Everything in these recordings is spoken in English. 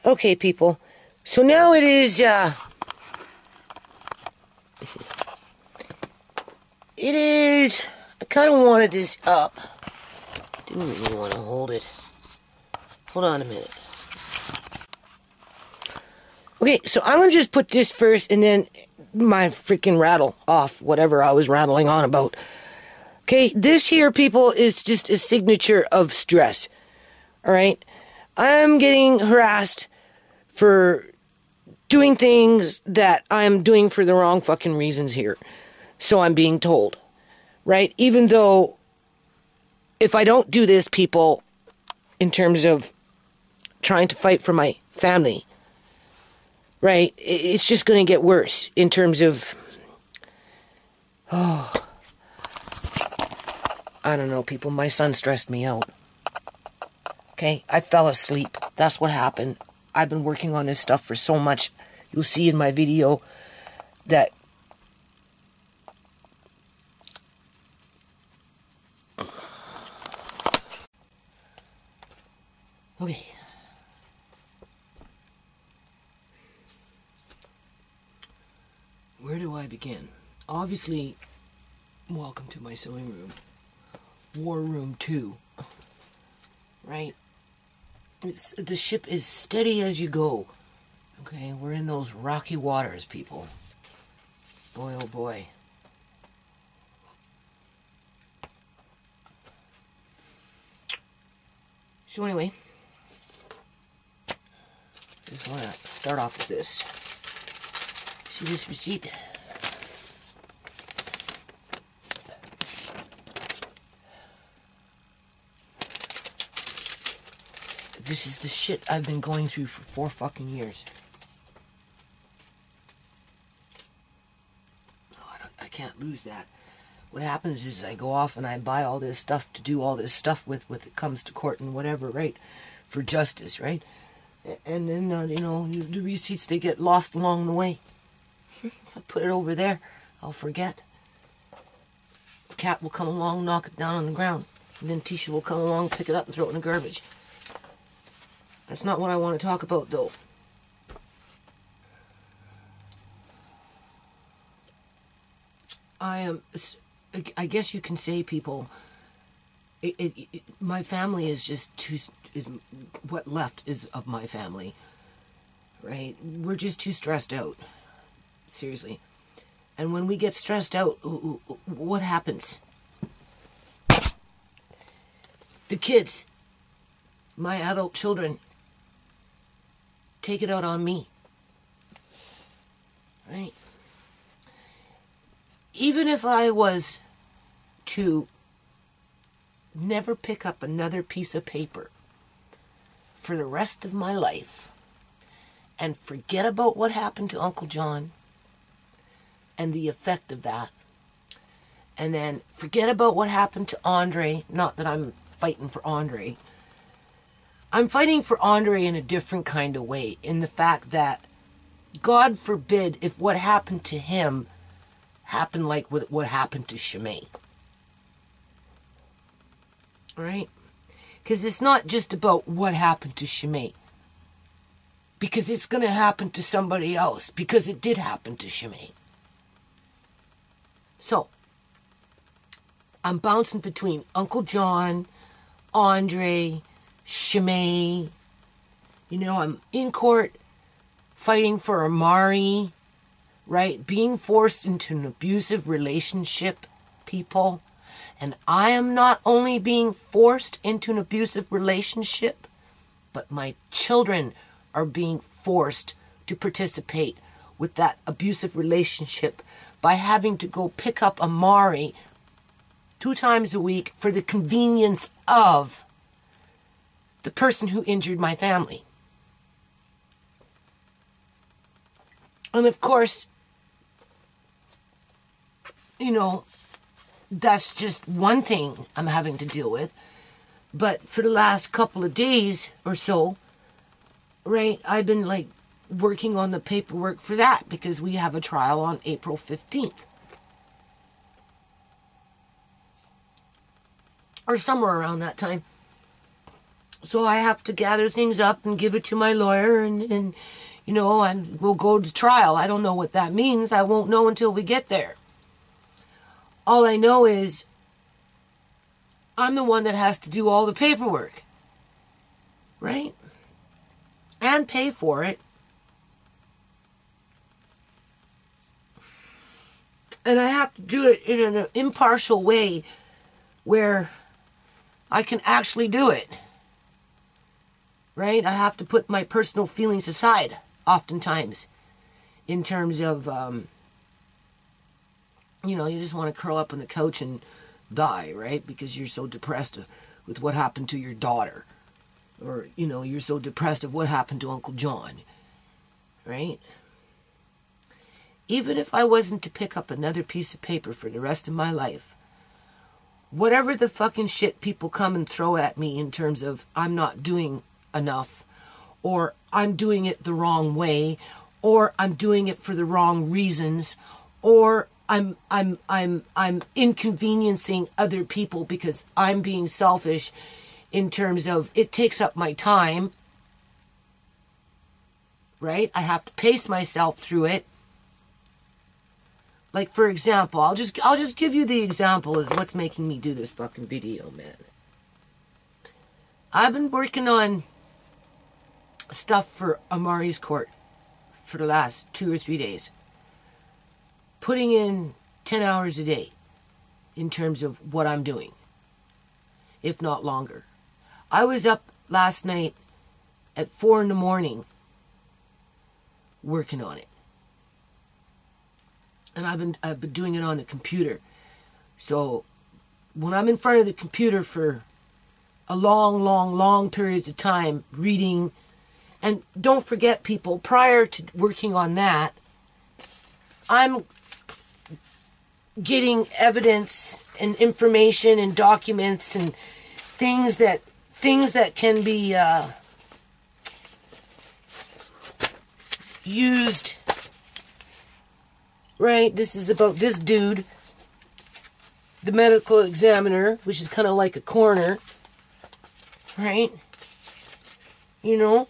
Okay, people. So now it is, I kind of wanted this up. Didn't really want to hold it. Hold on a minute. Okay, so I'm going to just put this first and then my freaking rattle off whatever I was rattling on about. Okay, this here, people, is just a signature of stress. Alright? I'm getting harassed for doing things that I'm doing for the wrong fucking reasons here. So I'm being told. Right? Even though if I don't do this, people, in terms of trying to fight for my family, right, it's just going to get worse in terms of, I don't know, people, my son stressed me out. Okay, I fell asleep. That's what happened. I've been working on this stuff for so much. You'll see in my video that okay. Where do I begin? Obviously, welcome to my sewing room. War Room 2. Right? The ship is steady as you go. Okay, we're in those rocky waters, people. Boy, oh boy. So anyway, just want to start off with this. See this receipt? This is the shit I've been going through for 4 fucking years. Oh, I can't lose that. What happens is I go off and I buy all this stuff to do all this stuff with it comes to court and whatever, right? For justice, right? And then, the receipts, they get lost along the way. I put it over there, I'll forget. The cat will come along, knock it down on the ground. And then Tisha will come along, pick it up and throw it in the garbage. That's not what I want to talk about, though. I guess you can say, people, my family is just too, what left is of my family, right? We're just too stressed out. Seriously. And when we get stressed out, what happens? The kids, my adult children, take it out on me. Right? Even if I was to never pick up another piece of paper for the rest of my life and forget about what happened to Uncle John and the effect of that, and then forget about what happened to Andre, not that I'm fighting for Andre, I'm fighting for Andre in a different kind of way, in the fact that, God forbid, if what happened to him happened like what happened to Shimei. Right? Because it's not just about what happened to Shimei. Because it's going to happen to somebody else. Because it did happen to Shimei. So, I'm bouncing between Uncle John, Andre, Shimei. I'm in court fighting for Amari, right? Being forced into an abusive relationship, people. And I am not only being forced into an abusive relationship, but my children are being forced to participate with that abusive relationship by having to go pick up Amari 2 times a week for the convenience of the person who injured my family. And of course, that's just one thing I'm having to deal with. But for the last couple of days or so, right, I've been working on the paperwork for that because we have a trial on April 15th. Or somewhere around that time. So I have to gather things up and give it to my lawyer and you know, and we'll go to trial. I don't know what that means. I won't know until we get there. All I know is I'm the one that has to do all the paperwork. Right? And pay for it. And I have to do it in an impartial way where I can actually do it. Right? I have to put my personal feelings aside, oftentimes, in terms of, you know, you just want to curl up on the couch and die, right? Because you're so depressed with what happened to your daughter. Or, you know, you're so depressed of what happened to Uncle John. Right? Even if I wasn't to pick up another piece of paper for the rest of my life, whatever the fucking shit people come and throw at me in terms of I'm not doing enough, or I'm doing it the wrong way, or I'm doing it for the wrong reasons, or I'm inconveniencing other people because I'm being selfish in terms of it takes up my time, right? I have to pace myself through it. Like, for example, I'll just give you the example as what's making me do this fucking video, man. I've been working on stuff for Amari's court for the last 2 or 3 days. Putting in 10 hours a day in terms of what I'm doing, if not longer. I was up last night at 4 a.m. working on it. And I've been doing it on the computer. So when I'm in front of the computer for a long periods of time reading, and don't forget, people, prior to working on that, I'm getting evidence and information and documents and things that can be used. Right? This is about this dude, the medical examiner, which is kind of like a coroner. Right? You know,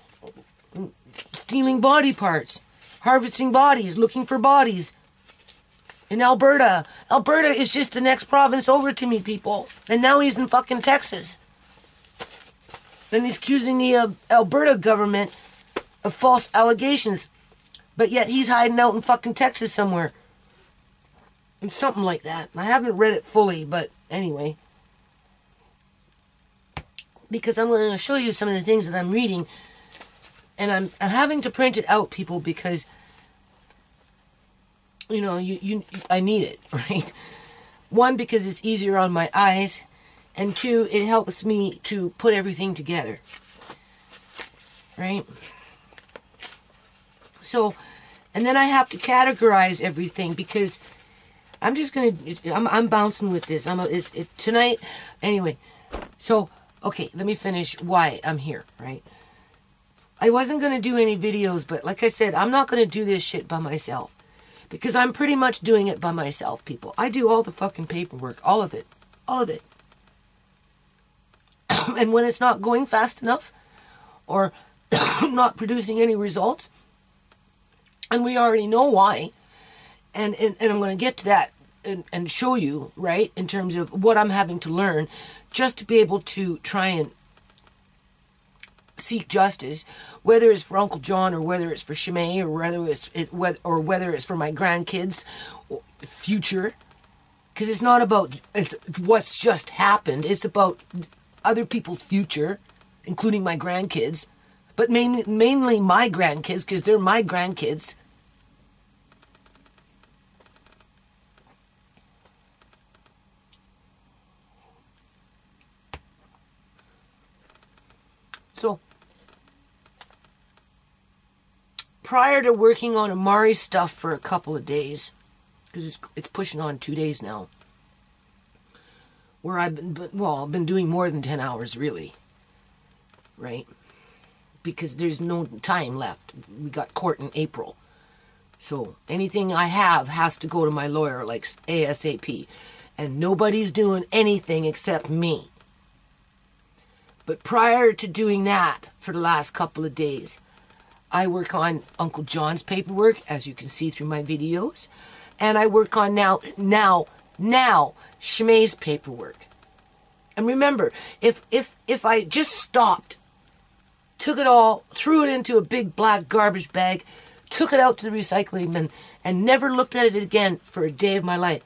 stealing body parts, harvesting bodies, looking for bodies. In Alberta. Alberta is just the next province over to me, people. And now he's in fucking Texas. And he's accusing the Alberta government of false allegations. But yet he's hiding out in fucking Texas somewhere. And something like that. I haven't read it fully, but anyway. Because I'm going to show you some of the things that I'm reading. And I'm having to print it out, people, because, you know, I need it, right? One, because it's easier on my eyes. And two, it helps me to put everything together. Right? So, and then I have to categorize everything because I'm just going to, I'm bouncing with this. Tonight, anyway. So, okay, let me finish why I'm here, right? I wasn't going to do any videos, but like I said, I'm not going to do this shit by myself. Because I'm pretty much doing it by myself, people. I do all the fucking paperwork, all of it. All of it. And when it's not going fast enough, or not producing any results, and we already know why, and I'm going to get to that and show you, right, in terms of what I'm having to learn, just to be able to try and seek justice, whether it's for Uncle John or whether it's for Shimei or whether it's for my grandkids' future, because it's not about what's just happened. It's about other people's future, including my grandkids, but mainly my grandkids, because they're my grandkids. So, prior to working on Amari's stuff for a couple of days, because it's pushing on 2 days now, where I've been doing more than 10 hours, really, right? Because there's no time left. We got court in April. So anything I have has to go to my lawyer, like ASAP. And nobody's doing anything except me. But prior to doing that, for the last couple of days, I work on Uncle John's paperwork, as you can see through my videos. And I work on now, Shmei's paperwork. And remember, if I just stopped, took it all, threw it into a big black garbage bag, took it out to the recycling bin, and never looked at it again for a day of my life,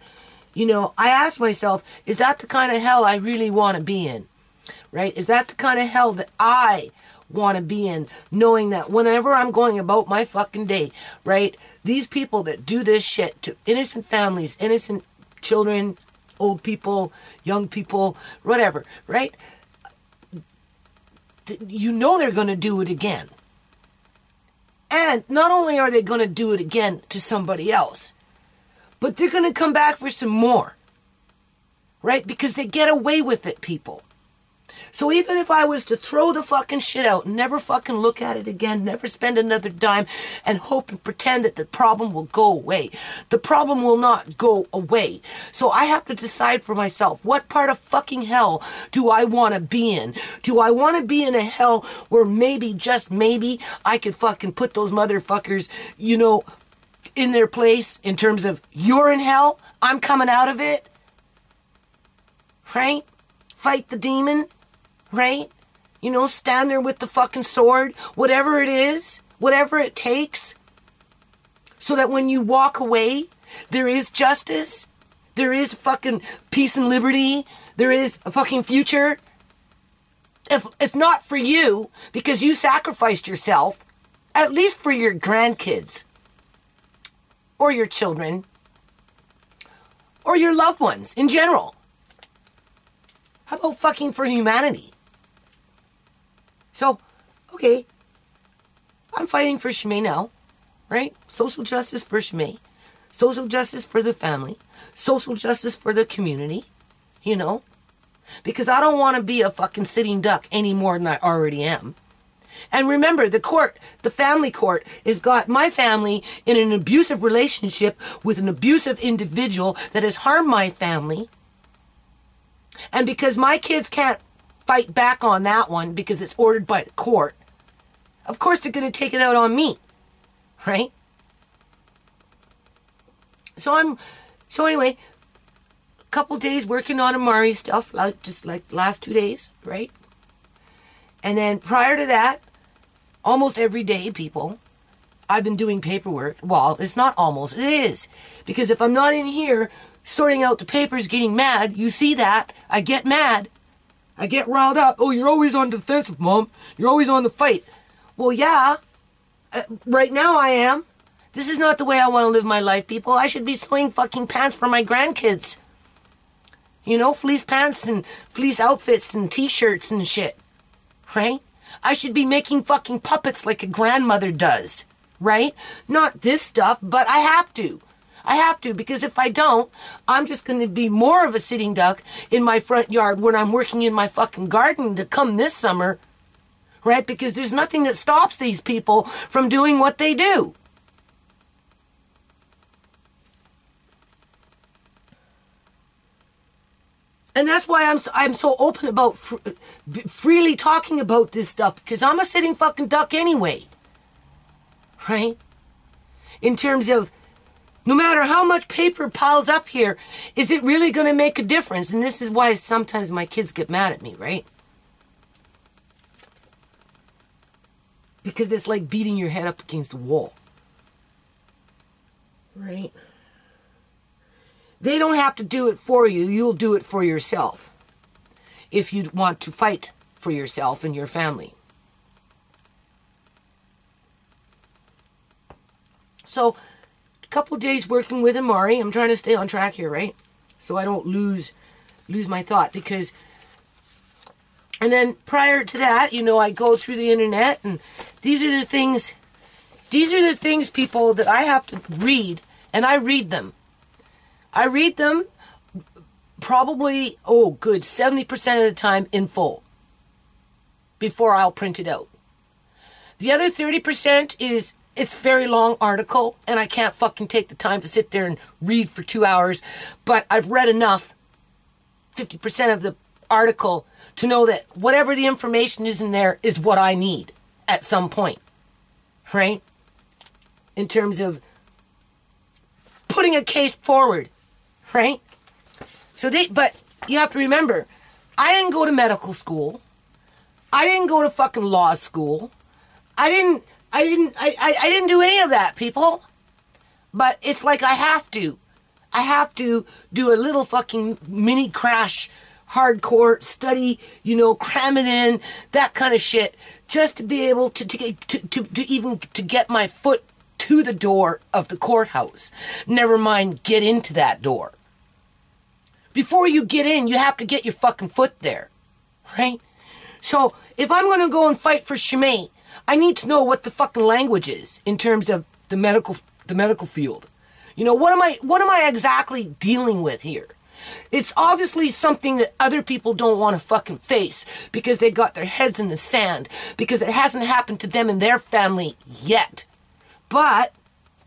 you know, I asked myself, is that the kind of hell I really want to be in? Right? Is that the kind of hell that I want to be in, knowing that whenever I'm going about my fucking day, right, these people that do this shit to innocent families, innocent children, old people, young people, whatever, right? You know they're going to do it again. And not only are they going to do it again to somebody else, but they're going to come back for some more, right? Because they get away with it, people. So even if I was to throw the fucking shit out and never fucking look at it again, never spend another dime and hope and pretend that the problem will go away, the problem will not go away. So I have to decide for myself, what part of fucking hell do I want to be in? Do I want to be in a hell where maybe, just maybe, I could fucking put those motherfuckers, you know, in their place in terms of, you're in hell, I'm coming out of it, right? Fight the demon. Right? You know, stand there with the fucking sword, whatever it is, whatever it takes, so that when you walk away, there is justice, there is fucking peace and liberty, there is a fucking future. If not for you, because you sacrificed yourself, at least for your grandkids, or your children, or your loved ones in general. How about fucking for humanity? So, okay, I'm fighting for Shmei now, right? Social justice for Shmei. Social justice for the family. Social justice for the community, you know? Because I don't want to be a fucking sitting duck any more than I already am. And remember, the court, the family court, has got my family in an abusive relationship with an abusive individual that has harmed my family. And because my kids can't fight back on that one because it's ordered by the court, of course they're going to take it out on me, right? So anyway, a couple days working on Amari stuff, just like last 2 days, right? And then prior to that, almost every day, people, I've been doing paperwork. Well, it's not almost, it is. Because if I'm not in here sorting out the papers, getting mad, you see that, I get mad. I get riled up. Oh, you're always on defensive, Mom. You're always on the fight. Well, yeah. Right now I am. This is not the way I want to live my life, people. I should be sewing fucking pants for my grandkids. You know, fleece pants and fleece outfits and t-shirts and shit. Right? I should be making fucking puppets like a grandmother does. Right? Not this stuff, but I have to. I have to, because if I don't, I'm just going to be more of a sitting duck in my front yard when I'm working in my fucking garden to come this summer, right? Because there's nothing that stops these people from doing what they do. And that's why I'm so open about freely talking about this stuff, because I'm a sitting fucking duck anyway, right? In terms of, no matter how much paper piles up here, is it really going to make a difference? And this is why sometimes my kids get mad at me, right? Because it's like beating your head up against the wall. Right? They don't have to do it for you. You'll do it for yourself. If you want to fight for yourself and your family. So, couple days working with Amari. I'm trying to stay on track here, right? So I don't lose my thought, because, and then prior to that, you know, I go through the internet, and these are the things, people, that I have to read, and I read them. I read them probably, 70% of the time in full before I'll print it out. The other 30% is, it's a very long article, and I can't fucking take the time to sit there and read for 2 hours, but I've read enough, 50% of the article, to know that whatever the information is in there is what I need at some point, right? In terms of putting a case forward, right? But you have to remember, I didn't go to medical school. I didn't go to fucking law school. I didn't do any of that, people. But it's like I have to. I have to do a little fucking mini crash, hardcore study, cram it in, that kind of shit, just to be able to get my foot to the door of the courthouse. Never mind get into that door. Before you get in, you have to get your fucking foot there, right? So if I'm going to go and fight for Shimei, I need to know what the fucking language is in terms of the medical field. What am I exactly dealing with here? It's obviously something that other people don't want to fucking face because they got their heads in the sand because it hasn't happened to them and their family yet. But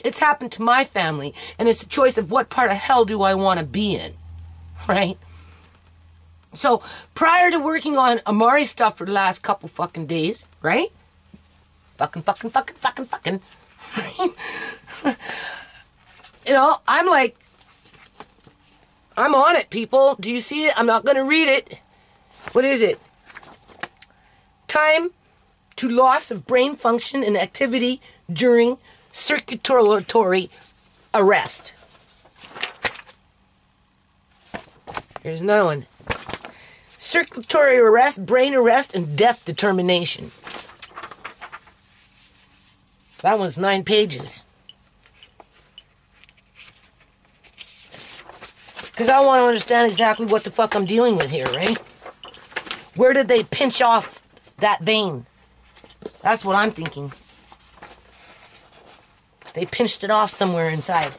it's happened to my family, and it's a choice of what part of hell do I want to be in, right? So prior to working on Amari stuff for the last couple fucking days, right? Fucking. Right? I'm on it, people. Do you see it? I'm not going to read it. What is it? Time to loss of brain function and activity during circulatory arrest. Here's another one. Circulatory arrest, brain arrest, and death determination. That one's 9 pages. Because I want to understand exactly what the fuck I'm dealing with here, right? Where did they pinch off that vein? That's what I'm thinking. They pinched it off somewhere inside.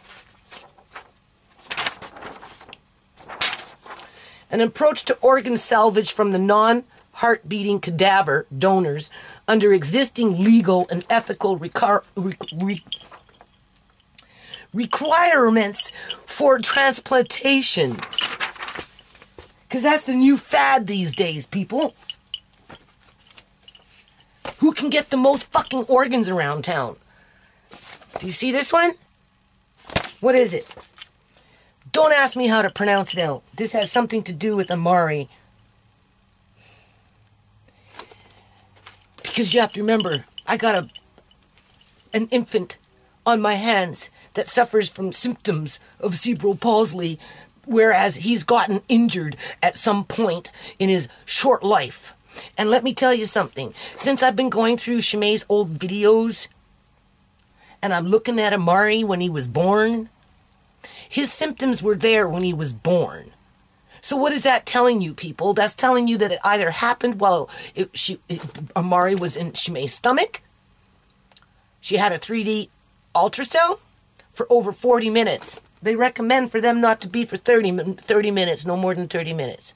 An approach to organ salvage from the non-heart-beating cadaver donors under existing legal and ethical requirements for transplantation. Because that's the new fad these days, people. Who can get the most fucking organs around town? Do you see this one? What is it? Don't ask me how to pronounce it out. This has something to do with Amari. Because you have to remember, I got an infant on my hands that suffers from symptoms of cerebral palsy, whereas he's gotten injured at some point in his short life. And let me tell you something. Since I've been going through Shimei's old videos, and I'm looking at Amari when he was born, his symptoms were there when he was born. So what is that telling you, people? That's telling you that it either happened while Amari was in Shimei's stomach. She had a 3D ultrasound for over 40 minutes. They recommend for them not to be for 30 minutes, no more than 30 minutes.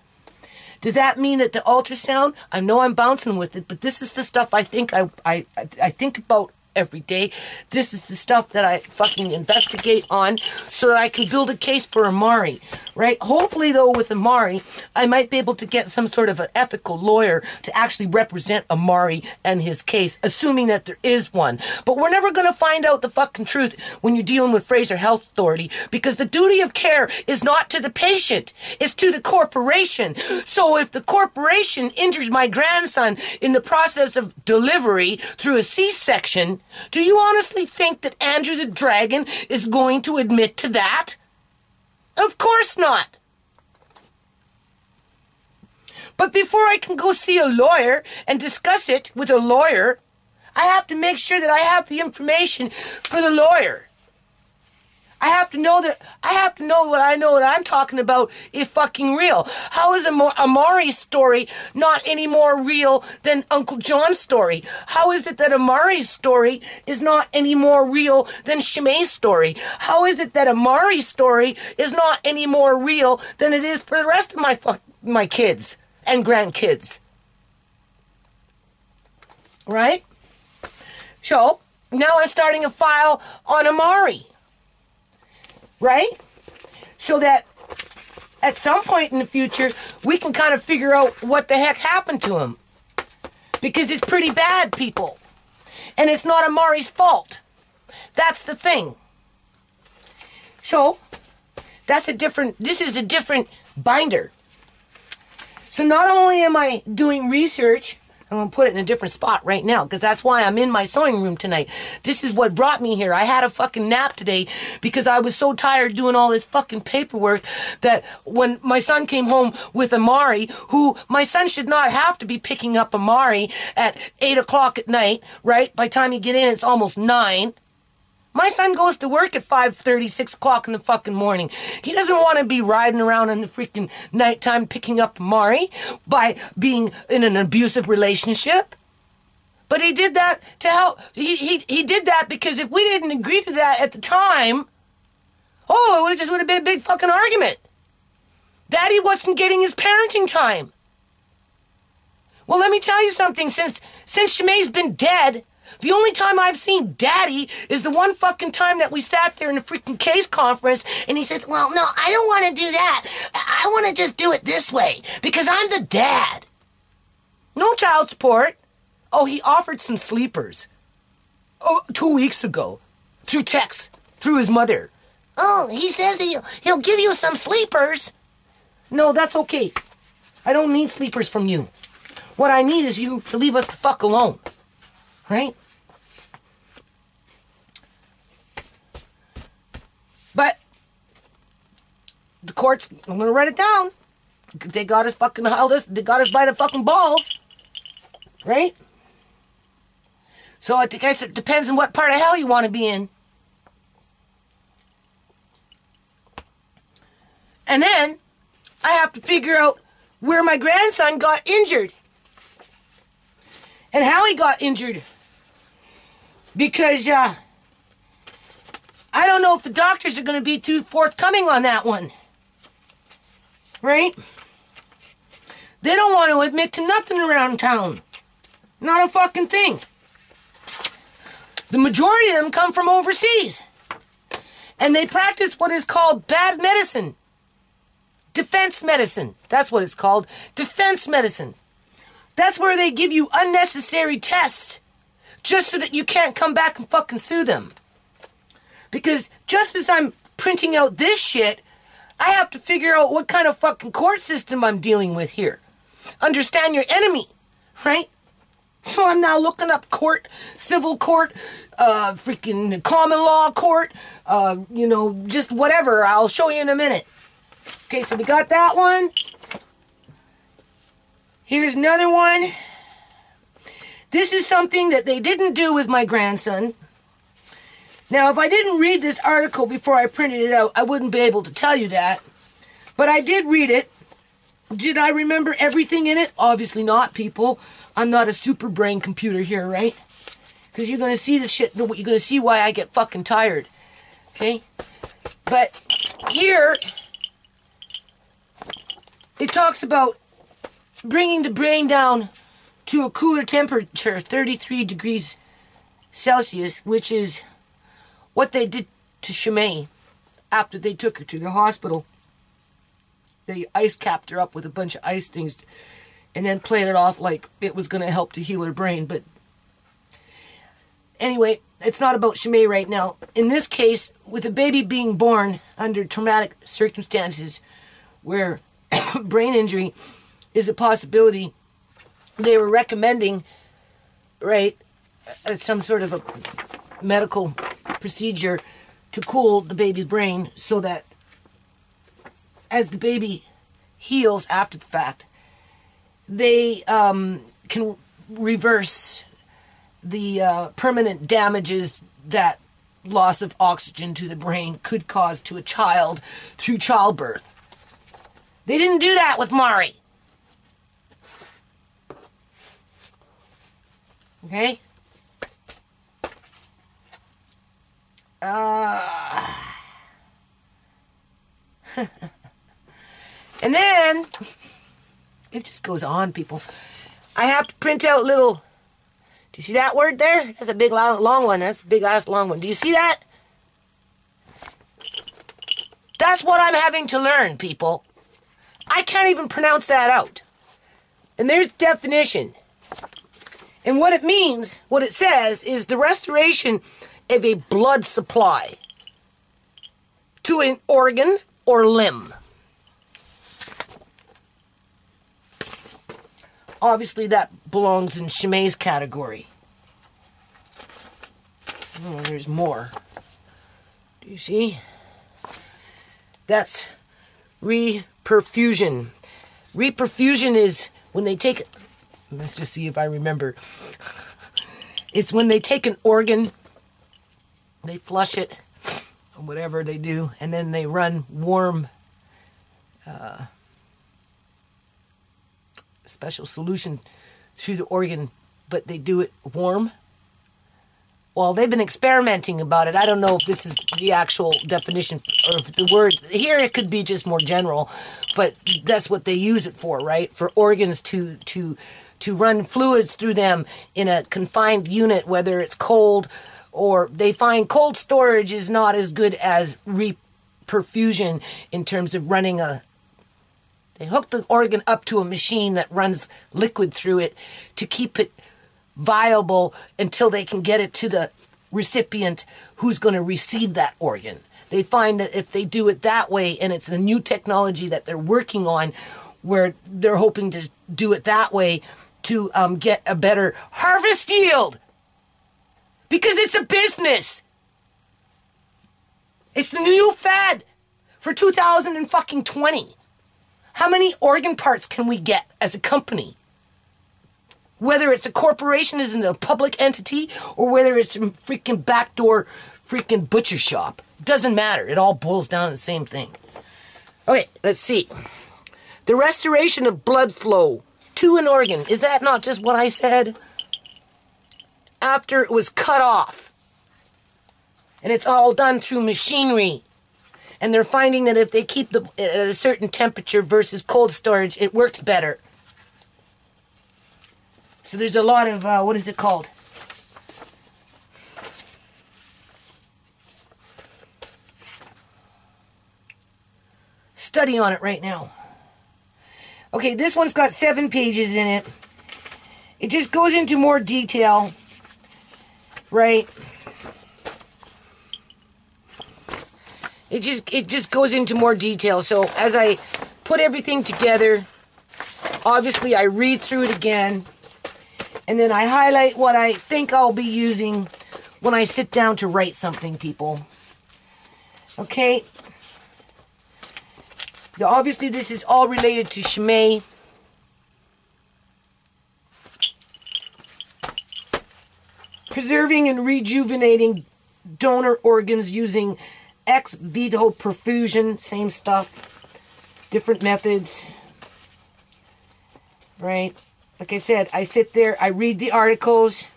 Does that mean that the ultrasound, I know I'm bouncing with it, but this is the stuff I think I think about every day. This is the stuff that I fucking investigate on so that I can build a case for Amari, right? Hopefully, though, with Amari, I might be able to get some sort of an ethical lawyer to actually represent Amari and his case, assuming that there is one. But we're never going to find out the fucking truth when you're dealing with Fraser Health Authority, because the duty of care is not to the patient, it's to the corporation. So if the corporation injures my grandson in the process of delivery through a C-section, do you honestly think that Andrew the Dragon is going to admit to that? Of course not. But before I can go see a lawyer and discuss it with a lawyer, I have to make sure that I have the information for the lawyer. I have to know what I know that I'm talking about is fucking real. How is Amari's story not any more real than Uncle John's story? How is it that Amari's story is not any more real than Shimei's story? How is it that Amari's story is not any more real than it is for the rest of my kids and grandkids? Right? So, now I'm starting a file on Amari. Right? So that at some point in the future, we can kind of figure out what the heck happened to him. Because it's pretty bad, people. And it's not Amari's fault. That's the thing. So, this is a different binder. So not only am I doing research, I'm going to put it in a different spot right now, because that's why I'm in my sewing room tonight. This is what brought me here. I had a fucking nap today because I was so tired doing all this fucking paperwork that when my son came home with Amari, who my son should not have to be picking up Amari at 8 o'clock at night, right? By the time you get in, it's almost 9. My son goes to work at 5:30, 6 o'clock in the fucking morning. He doesn't want to be riding around in the freaking nighttime picking up Amari by being in an abusive relationship. But he did that to help. He did that because if we didn't agree to that at the time, it would have been a big fucking argument. Daddy wasn't getting his parenting time. Well, let me tell you something. Since Shimei's been dead, the only time I've seen Daddy is the one fucking time that we sat there in the freaking case conference and he says, well, no, I don't want to do that. I want to just do it this way because I'm the dad. No child support. Oh, he offered some sleepers. 2 weeks ago. Through text. Through his mother. Oh, he says he'll give you some sleepers. No, that's okay. I don't need sleepers from you. What I need is you to leave us the fuck alone. Right? But the courts, I'm going to write it down. They got us fucking held us. They got us by the fucking balls. Right? So I guess it depends on what part of hell you want to be in. And then I have to figure out where my grandson got injured. And how he got injured. Because, I don't know if the doctors are going to be too forthcoming on that one. Right? They don't want to admit to nothing around town. Not a fucking thing. The majority of them come from overseas. And they practice what is called bad medicine. Defense medicine. That's what it's called. Defense medicine. That's where they give you unnecessary tests just so that you can't come back and fucking sue them. Because just as I'm printing out this shit, I have to figure out what kind of fucking court system I'm dealing with here. Understand your enemy, right? So I'm now looking up court, civil court, freaking common law court, just whatever. I'll show you in a minute. Okay, so we got that one. Here's another one. This is something that they didn't do with my grandson. Now, if I didn't read this article before I printed it out, I wouldn't be able to tell you that. But I did read it. Did I remember everything in it? Obviously not, people. I'm not a super brain computer here, right? Because you're going to see the shit. You're going to see why I get fucking tired. Okay? But here, it talks about bringing the brain down to a cooler temperature, 33 degrees Celsius, which is what they did to Shimei after they took her to the hospital. They ice capped her up with a bunch of ice things and then played it off like it was going to help to heal her brain. But anyway, it's not about Shimei right now. In this case, with a baby being born under traumatic circumstances where brain injury is a possibility, they were recommending, right, some sort of a medical procedure to cool the baby's brain so that as the baby heals after the fact, they can reverse the permanent damages that loss of oxygen to the brain could cause to a child through childbirth. They didn't do that with Mari. Okay? And then, it just goes on, people. I have to print out little, do you see that word there? That's a big, long one. That's a big-ass long one. Do you see that? That's what I'm having to learn, people. I can't even pronounce that out. And there's definition. And what it means, what it says, is the restoration of a blood supply to an organ or limb. Obviously, that belongs in Chimay's category. Oh, there's more. Do you see? That's reperfusion. Reperfusion is when they take... Let's just see if I remember. It's when they take an organ, they flush it, or whatever they do, and then they run warm special solution through the organ, but they do it warm. Well, they've been experimenting about it. I don't know if this is the actual definition or if the word here, it could be just more general, but that's what they use it for, right? For organs to run fluids through them in a confined unit, whether it's cold or they find cold storage is not as good as reperfusion in terms of running they hook the organ up to a machine that runs liquid through it to keep it viable until they can get it to the recipient who's going to receive that organ. They find that if they do it that way, and it's a new technology that they're working on where they're hoping to do it that way to get a better harvest yield. Because it's a business. It's the new fad for 2020. How many organ parts can we get as a company? Whether it's a corporation, isn't a public entity, or whether it's a freaking backdoor freaking butcher shop. Doesn't matter. It all boils down to the same thing. Okay, let's see. The restoration of blood flow to an organ. Is that not just what I said? After it was cut off. And it's all done through machinery. And they're finding that if they keep at a certain temperature versus cold storage, it works better. So there's a lot of, what is it called? Study on it right now. Okay, this one's got 7 pages in it. It just goes into more detail, right? It just goes into more detail. So as I put everything together, obviously I read through it again, and then I highlight what I think I'll be using when I sit down to write something, people. Okay? Obviously, this is all related to Chimay. Preserving and rejuvenating donor organs using ex vivo perfusion. Same stuff. Different methods. Right? Like I said, I sit there, I read the articles.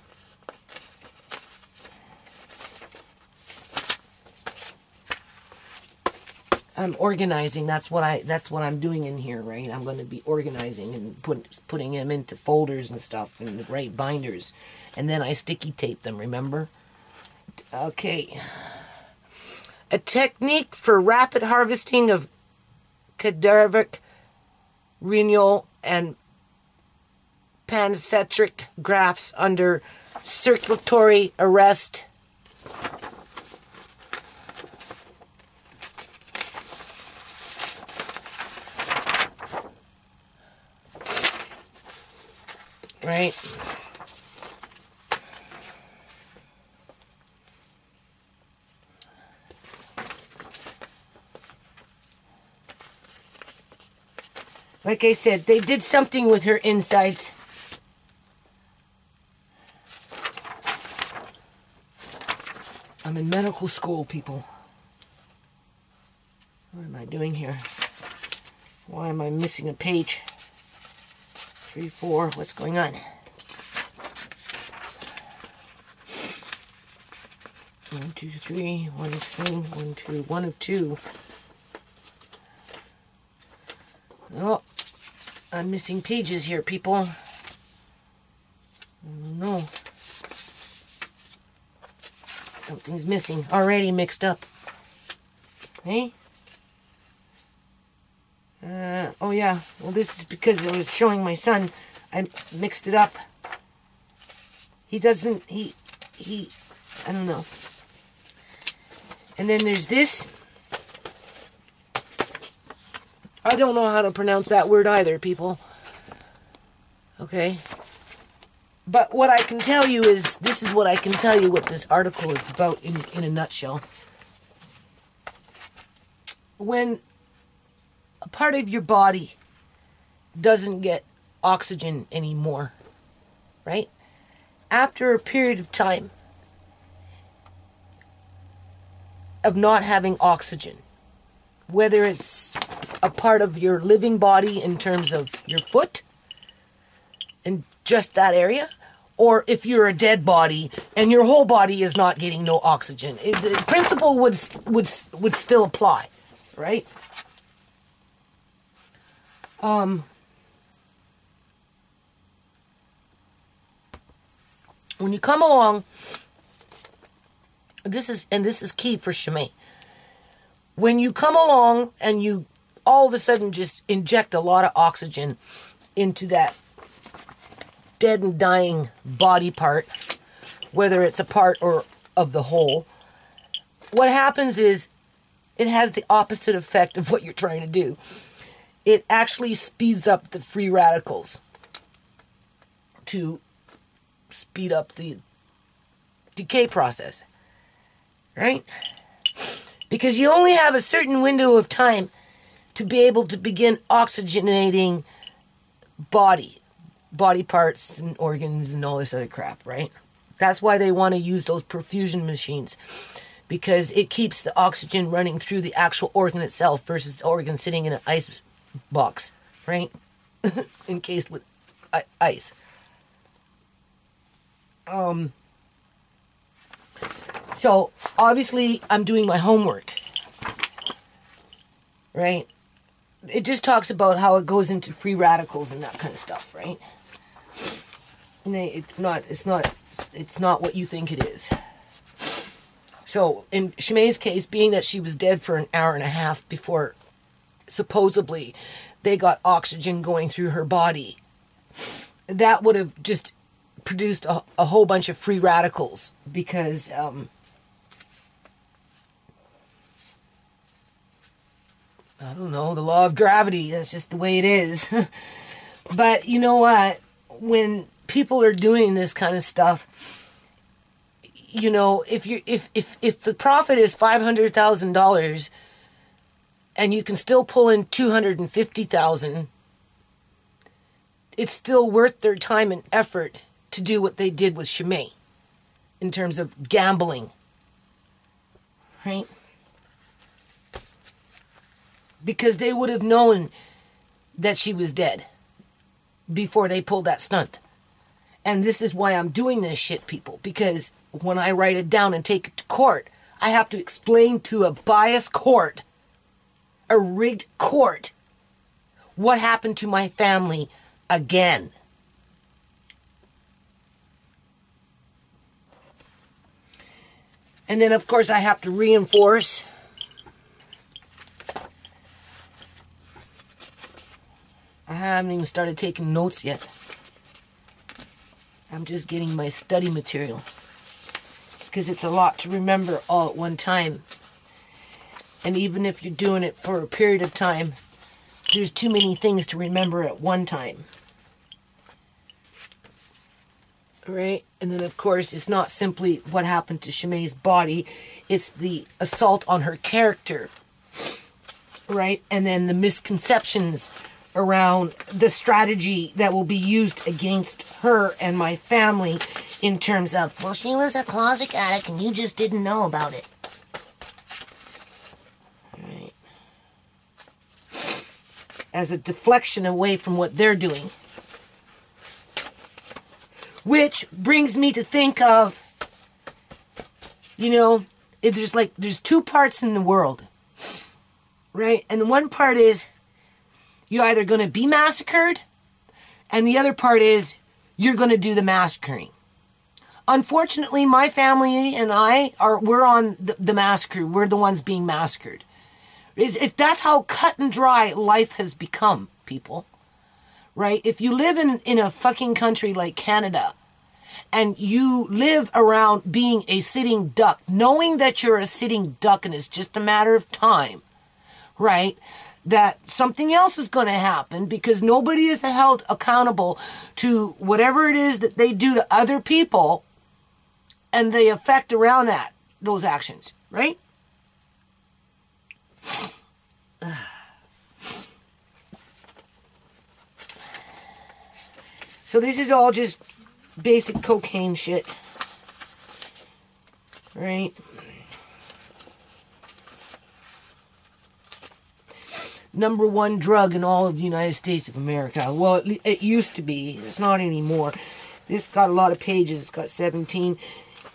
I'm organizing. That's what I'm doing in here, right? I'm going to be organizing and putting them into folders and stuff and the right binders. And then I sticky tape them, remember? Okay. A technique for rapid harvesting of cadaveric, renal, and pancentric grafts under circulatory arrest. Right? Like I said, they did something with her insides. I'm in medical school, people. What am I doing here? Why am I missing a page? 3, 4, what's going on? 1, 2, 3, 1, 2, 1, 2, 1 of 2. Oh, I'm missing pages here, people. No. Something's missing. Already mixed up. Hey? Oh yeah. Well, this is because I was showing my son. I mixed it up. He doesn't, I don't know. And then there's this. I don't know how to pronounce that word either, people. Okay. But what I can tell you is, this is what I can tell you what this article is about in a nutshell. When a part of your body doesn't get oxygen anymore, right? After a period of time of not having oxygen, whether it's a part of your living body in terms of your foot and just that area, or if you're a dead body and your whole body is not getting no oxygen, the principle would still apply, right? When you come along, this is key for Shimei. When you come along and you all of a sudden just inject a lot of oxygen into that dead and dying body part, whether it's a part or of the whole, what happens is it has the opposite effect of what you're trying to do. It actually speeds up the free radicals to speed up the decay process, right? Because you only have a certain window of time to be able to begin oxygenating body parts and organs and all this other crap, right? That's why they want to use those perfusion machines, because it keeps the oxygen running through the actual organ itself versus the organ sitting in an ice box, right? Encased with ice. So obviously I'm doing my homework, right? It just talks about how it goes into free radicals and that kind of stuff, right? And it's not what you think it is. So in Shimei's case, being that she was dead for an hour and a half before supposedly they got oxygen going through her body, that would have just produced a whole bunch of free radicals, because I don't know, the law of gravity, that's just the way it is. But you know what, when people are doing this kind of stuff, you know, if the profit is $500,000 and you can still pull in $250,000, it's still worth their time and effort to do what they did with Shimei in terms of gambling, right? Because they would have known that she was dead before they pulled that stunt. And this is why I'm doing this shit, people, because when I write it down and take it to court, I have to explain to a biased court, a rigged court, what happened to my family again. And then, of course, I have to reinforce I haven't even started taking notes yet. I'm just getting my study material, because it's a lot to remember all at one time. And even if you're doing it for a period of time, there's too many things to remember at one time. Right? And then, of course, it's not simply what happened to Shimei's body. It's the assault on her character. Right? And then the misconceptions around the strategy that will be used against her and my family in terms of, well, she was a closet addict and you just didn't know about it. Right. As a deflection away from what they're doing. Which brings me to think of, you know, there's two parts in the world. Right? And the one part is, you're either going to be massacred, and the other part is you're going to do the massacring. Unfortunately, my family and we're on the massacre. We're the ones being massacred, That's how cut and dry life has become, people. Right? If you live in a fucking country like Canada, and you live around being a sitting duck, knowing that you're a sitting duck and it's just a matter of time, right? That something else is going to happen because nobody is held accountable to whatever it is that they do to other people and the effect around those actions, right? So this is all just basic cocaine shit, right? Number one drug in all of the United States of America. Well, it used to be. It's not anymore. This got a lot of pages. It's got 17,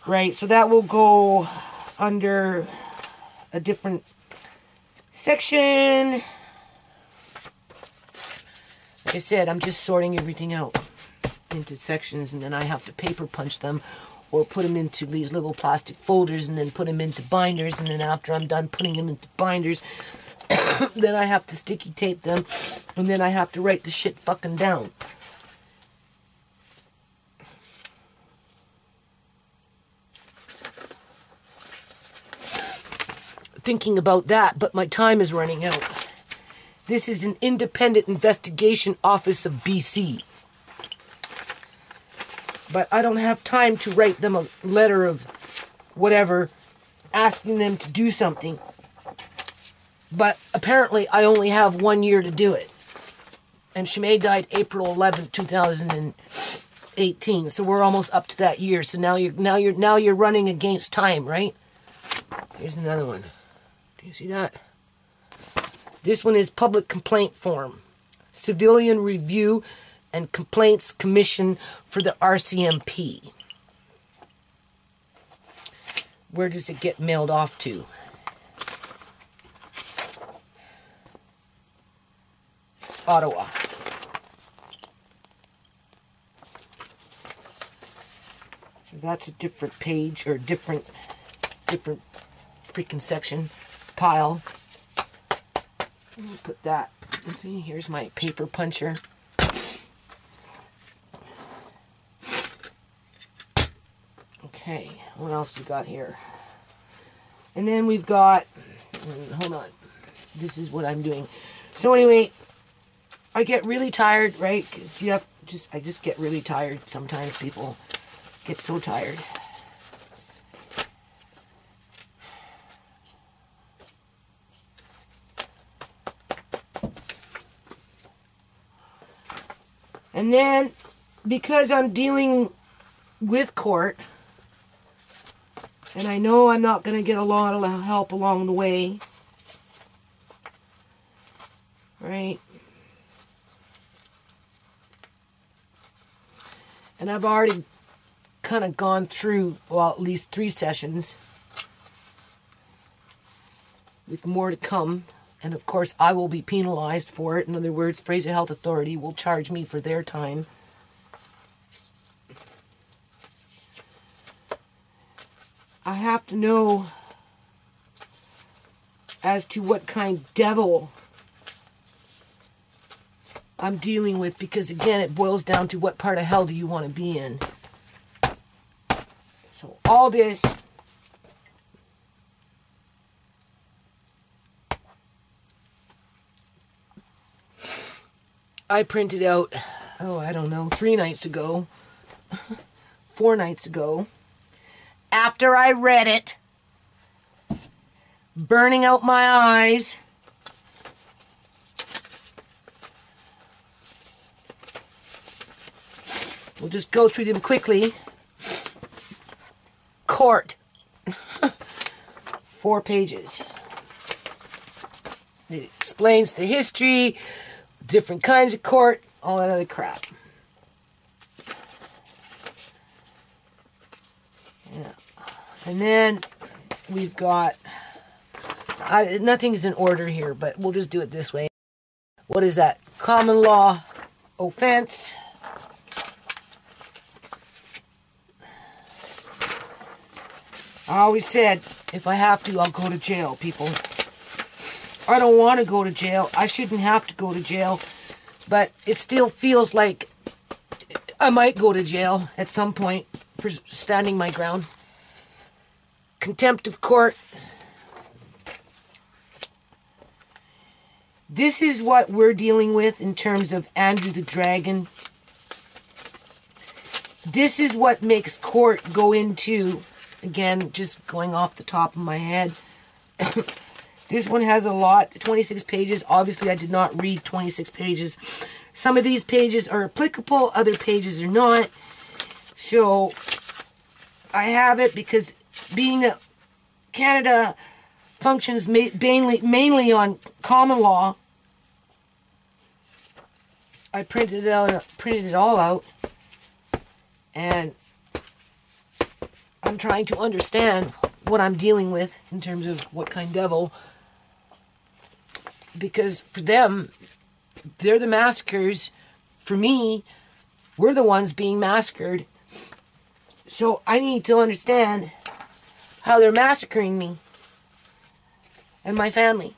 right? So that will go under a different section. Like I said, I'm just sorting everything out into sections, and then I have to paper punch them or put them into these little plastic folders and then put them into binders, and then after I'm done putting them into binders, then I have to sticky tape them, and then I have to write the shit fucking down. Thinking about that, but my time is running out. This is an Independent Investigation Office of BC. But I don't have time to write them a letter of whatever, asking them to do something. But apparently I only have 1 year to do it. And Shimei died April 11th, 2018. So we're almost up to that year. So now you're running against time, right? Here's another one. Do you see that? This one is Public Complaint Form. Civilian Review and Complaints Commission for the RCMP. Where does it get mailed off to? Ottawa. So that's a different page, or different freaking section, pile. Let me put that. Let's see, here's my paper puncher. Okay, what else we got here? And then we've got, hold on, this is what I'm doing. So anyway, I get really tired, right? Because I just get really tired. Sometimes people get so tired. And then, because I'm dealing with court, and I know I'm not going to get a lot of help along the way, right? And I've already kind of gone through, well, at least 3 sessions, with more to come. And of course, I will be penalized for it. In other words, Fraser Health Authority will charge me for their time. I have to know as to what kind of devil I'm dealing with, because again, it boils down to what part of hell do you want to be in. So all this I printed out, I don't know, 3 nights ago, 4 nights ago. After I read it, burning out my eyes, we'll just go through them quickly. Court. 4 pages. It explains the history, different kinds of court, all that other crap. Yeah. And then we've got, nothing's in order here, but we'll just do it this way. What is that? Common law offense. I always said, if I have to, I'll go to jail, people. I don't want to go to jail. I shouldn't have to go to jail. But it still feels like I might go to jail at some point for standing my ground. Contempt of court. This is what we're dealing with in terms of Andrew the Dragon. This is what makes court go into, again, just going off the top of my head. This one has a lot, 26 pages. Obviously, I did not read 26 pages. Some of these pages are applicable, other pages are not. So, I have it because being that Canada functions mainly on common law, I printed it all out, and I'm trying to understand what I'm dealing with in terms of what kind of devil, because for them, they're the massacres. For me, we're the ones being massacred. So I need to understand how they're massacring me and my family.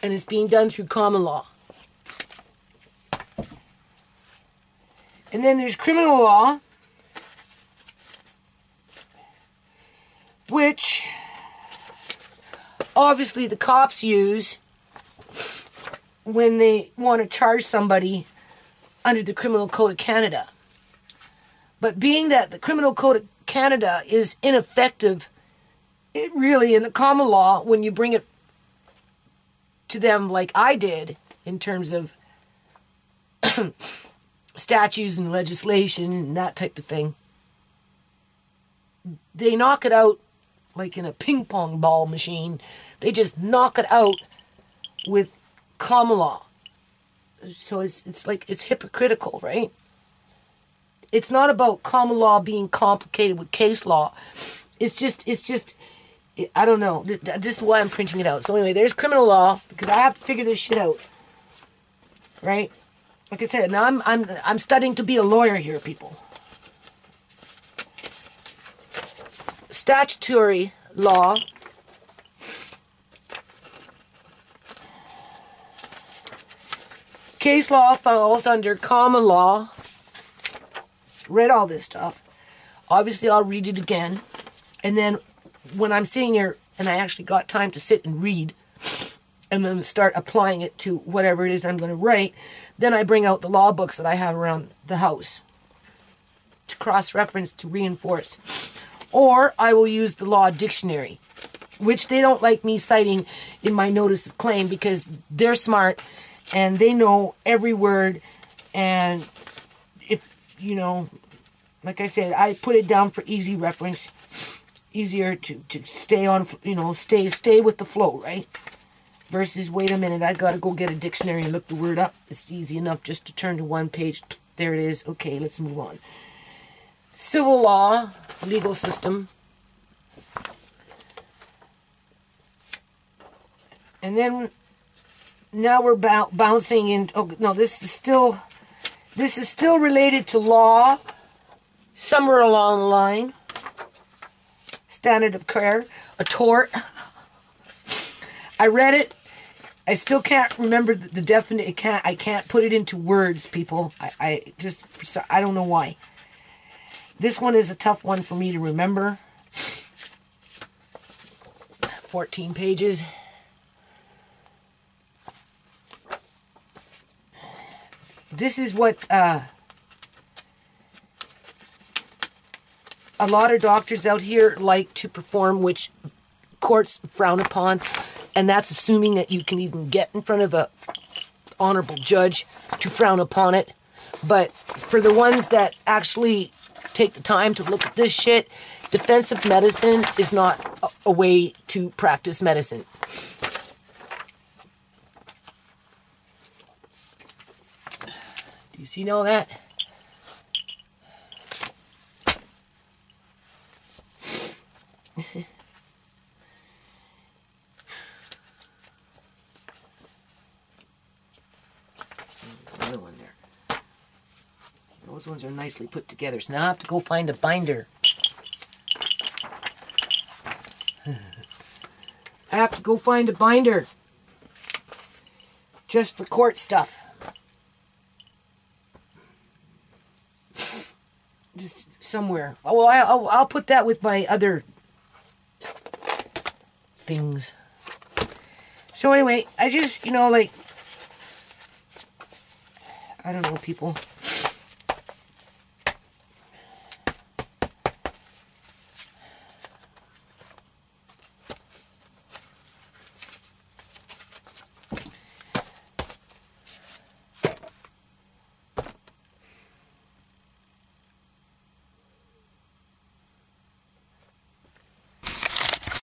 And it's being done through common law. And then there's criminal law, which obviously the cops use when they want to charge somebody under the Criminal Code of Canada. But being that the Criminal Code of Canada is ineffective, it really, in the common law, when you bring it to them like I did, in terms of statutes and legislation and that type of thing, they knock it out like in a ping pong ball machine. They just knock it out with common law. So it's like, it's hypocritical, right? It's not about common law being complicated with case law. It's just, I don't know. This is why I'm printing it out. So anyway, there's criminal law, because I have to figure this shit out, right? Like I said, now I'm studying to be a lawyer here, people. Statutory law. Case law falls under common law. Read all this stuff. Obviously, I'll read it again. And then when I'm sitting here and I actually got time to sit and read, and then start applying it to whatever it is I'm going to write, then I bring out the law books that I have around the house to cross-reference, to reinforce. Or I will use the law dictionary, which they don't like me citing in my notice of claim because they're smart and they know every word. And if, you know, like I said, I put it down for easy reference, easier to stay on, you know, stay with the flow, right? Versus, wait a minute, I gotta go get a dictionary and look the word up. It's easy enough just to turn to one page. There it is. Okay, let's move on. Civil law, legal system. And then, now we're bouncing in, oh, no, this is still related to law, somewhere along the line. Standard of care, a tort. I read it. I still can't remember the definite. I can't put it into words, people. I don't know why. This one is a tough one for me to remember. 14 pages. This is what a lot of doctors out here like to perform, which courts frown upon. And that's assuming that you can even get in front of a honorable judge to frown upon it. But for the ones that actually take the time to look at this shit, defensive medicine is not a way to practice medicine. Do you see all that? Another one there. Those ones are nicely put together. So now I have to go find a binder. I have to go find a binder just for court stuff. Just somewhere. Oh, well, I'll put that with my other things. So anyway, I just, like, I don't know, people.